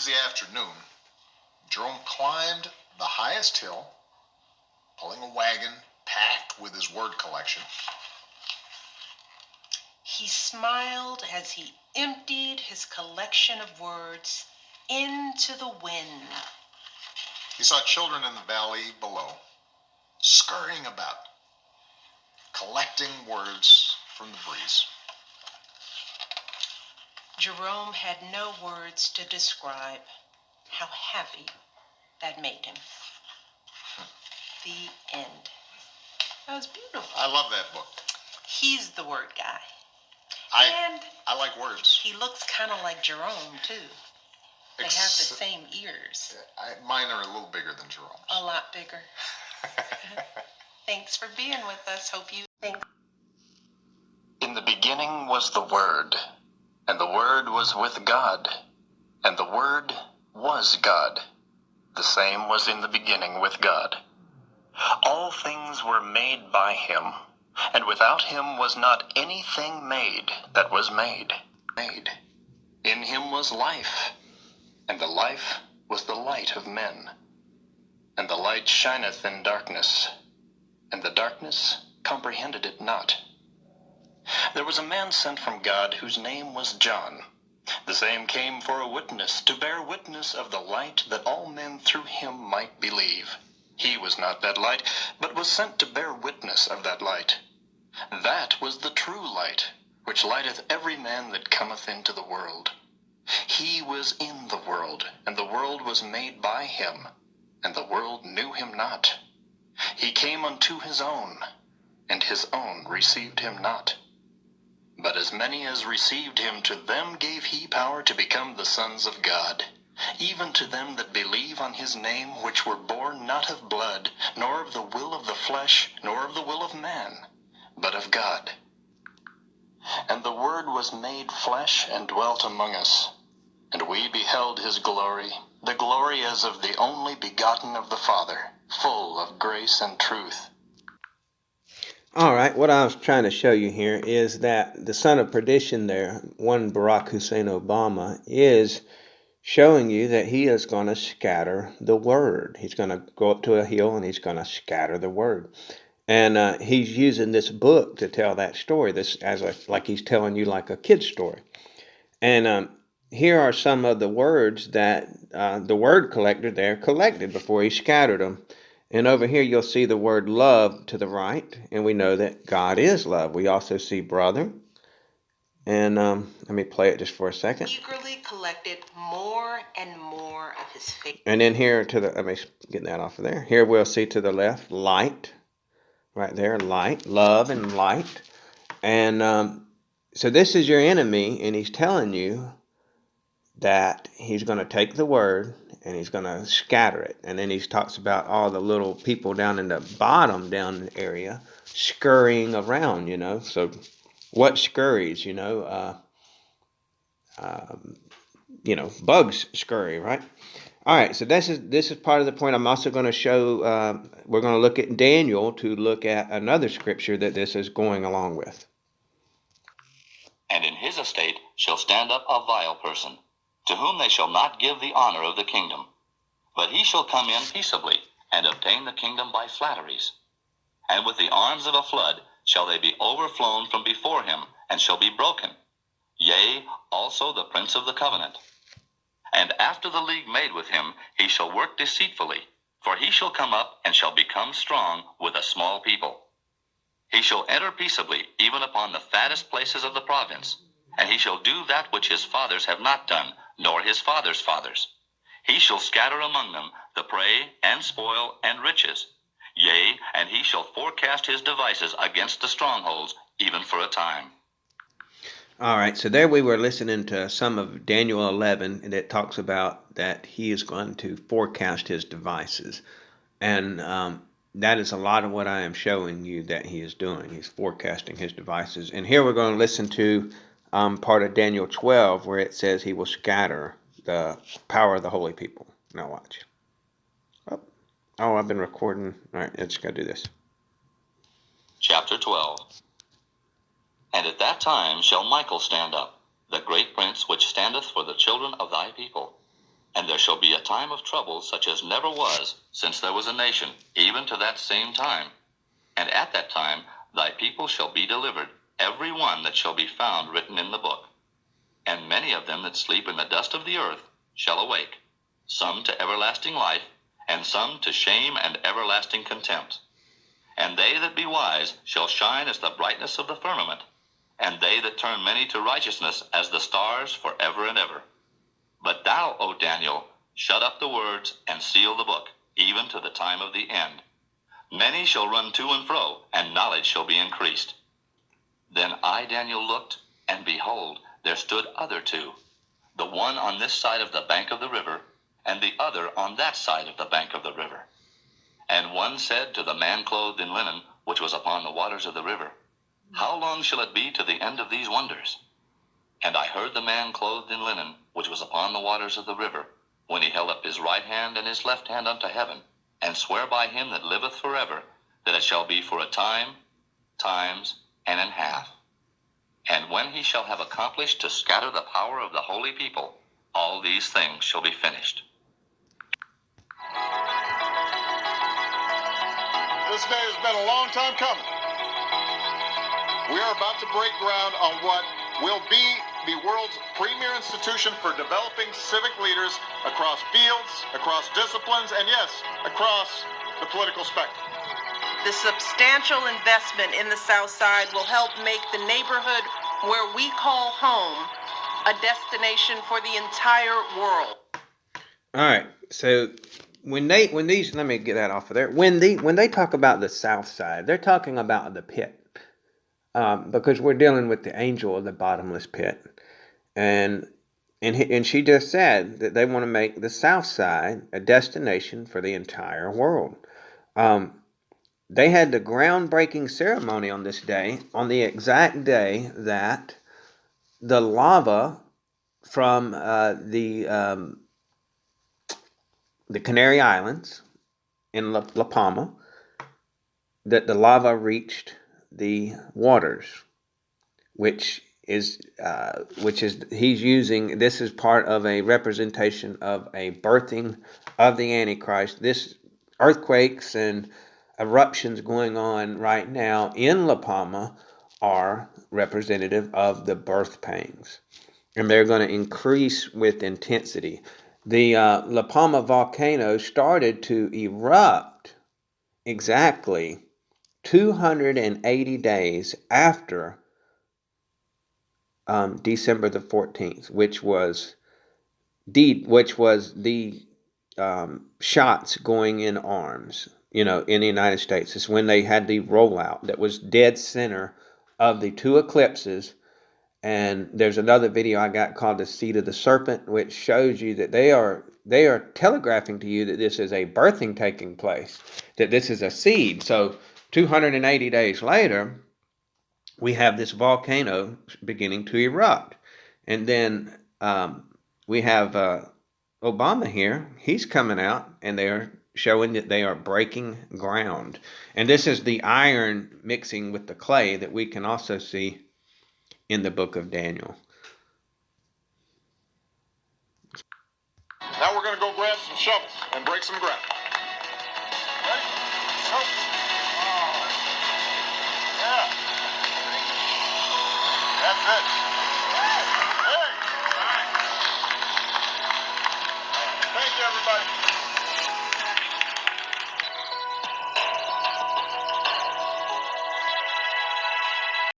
Wednesday afternoon, Jerome climbed the highest hill, pulling a wagon packed with his word collection. He smiled as he emptied his collection of words into the wind. He saw children in the valley below, scurrying about, collecting words from the breeze. Jerome had no words to describe how happy that made him. The end. That was beautiful. I love that book. He's the word guy. I like words. He looks kind of like Jerome, too. They have the same ears. Mine are a little bigger than Jerome's. A lot bigger. Thanks for being with us. Hope you think. In the beginning was the Word, and the Word was with God, and the Word was God. The same was in the beginning with God. All things were made by him, and without him was not anything made that was made. In him was life, and the life was the light of men. And the light shineth in darkness, and the darkness comprehended it not. There was a man sent from God whose name was John. The same came for a witness, to bear witness of the light, that all men through him might believe. He was not that light, but was sent to bear witness of that light. That was the true light, which lighteth every man that cometh into the world. He was in the world, and the world was made by him, and the world knew him not. He came unto his own, and his own received him not. But as many as received him, to them gave he power to become the sons of God, even to them that believe on his name, which were born not of blood, nor of the will of the flesh, nor of the will of man, but of God. And the Word was made flesh, and dwelt among us. And we beheld his glory, the glory as of the only begotten of the Father, full of grace and truth. All right, what I was trying to show you here is that the son of perdition there, one Barack Hussein Obama, is showing you that he is going to scatter the word. He's going to go up to a hill and he's going to scatter the word. And he's using this book to tell that story, this as like he's telling you like a kid's story. And here are some of the words that the word collector there collected before he scattered them. And over here you'll see the word love to the right, and we know that God is love. We also see brother. And let me play it just for a second. Eagerly collected more and more of his faith. And then here to the, let me get that off of there. Here we'll see to the left, light. Right there, light, love and light. And so this is your enemy, and he's telling you that he's going to take the word and he's going to scatter it. And then he talks about all the little people down in the bottom down area scurrying around, you know. So what scurries, you know? Bugs scurry, right? All right, so this is part of the point. I'm also going to show, we're going to look at Daniel to look at another scripture that this is going along with. And in his estate shall stand up a vile person, to whom they shall not give the honor of the kingdom. But he shall come in peaceably, and obtain the kingdom by flatteries. And with the arms of a flood shall they be overflown from before him, and shall be broken. Yea, also the prince of the covenant. And after the league made with him, he shall work deceitfully, for he shall come up and shall become strong with a small people. He shall enter peaceably, even upon the fattest places of the province, and he shall do that which his fathers have not done, nor his fathers' fathers. He shall scatter among them the prey, and spoil, and riches. Yea, and he shall forecast his devices against the strongholds, even for a time. All right, so there we were listening to some of Daniel 11, and it talks about that he is going to forecast his devices. And that is a lot of what I am showing you that he is doing. He's forecasting his devices. And here we're going to listen to part of Daniel 12 where it says he will scatter the power of the holy people. Now watch. Oh, I've been recording. All right, let's go do this. Chapter 12. And at that time shall Michael stand up, the great prince which standeth for the children of thy people. And And there shall be a time of trouble such as never was since there was a nation, even to that same time. And at that time thy people shall be delivered, every one that shall be found written in the book. And many of them that sleep in the dust of the earth shall awake, some to everlasting life, and some to shame and everlasting contempt. And they that be wise shall shine as the brightness of the firmament, and they that turn many to righteousness as the stars forever and ever. But thou, O Daniel, shut up the words and seal the book, even to the time of the end. Many shall run to and fro, and knowledge shall be increased. Then I, Daniel, looked, and behold, there stood other two, the one on this side of the bank of the river, and the other on that side of the bank of the river. And one said to the man clothed in linen, which was upon the waters of the river, How long shall it be to the end of these wonders? And I heard the man clothed in linen, which was upon the waters of the river, when he held up his right hand and his left hand unto heaven, and swear by him that liveth forever, that it shall be for a time, times, and an half. And when he shall have accomplished to scatter the power of the holy people, all these things shall be finished. This day has been a long time coming. We are about to break ground on what will be the world's premier institution for developing civic leaders across fields, across disciplines, and yes, across the political spectrum. The substantial investment in the South Side will help make the neighborhood where we call home a destination for the entire world. All right. So when these let me get that off of there. When they talk about the South Side, they're talking about the pit, because we're dealing with the angel of the bottomless pit, and she just said that they want to make the South Side a destination for the entire world. They had the groundbreaking ceremony on this day, on the exact day that the lava from the Canary Islands in La Palma, that the lava reached the waters, which is he's using. This is part of a representation of a birthing of the Antichrist. This earthquakes and eruptions going on right now in La Palma are representative of the birth pangs, and they're going to increase with intensity. The La Palma volcano started to erupt exactly 280 days after December the 14th, which was the shots going in arms, in the United States. It's when they had the rollout that was dead center of the two eclipses. And there's another video I got called The Seed of the Serpent, which shows you that they are telegraphing to you that this is a birthing taking place, that this is a seed. So 280 days later, we have this volcano beginning to erupt. And then we have Obama here. He's coming out, and they're showing that they are breaking ground. And this is the iron mixing with the clay that we can also see in the book of Daniel. Now we're going to go grab some shovels and break some ground. Ready? Go. Yeah. That's it. Hey. Thank you, everybody.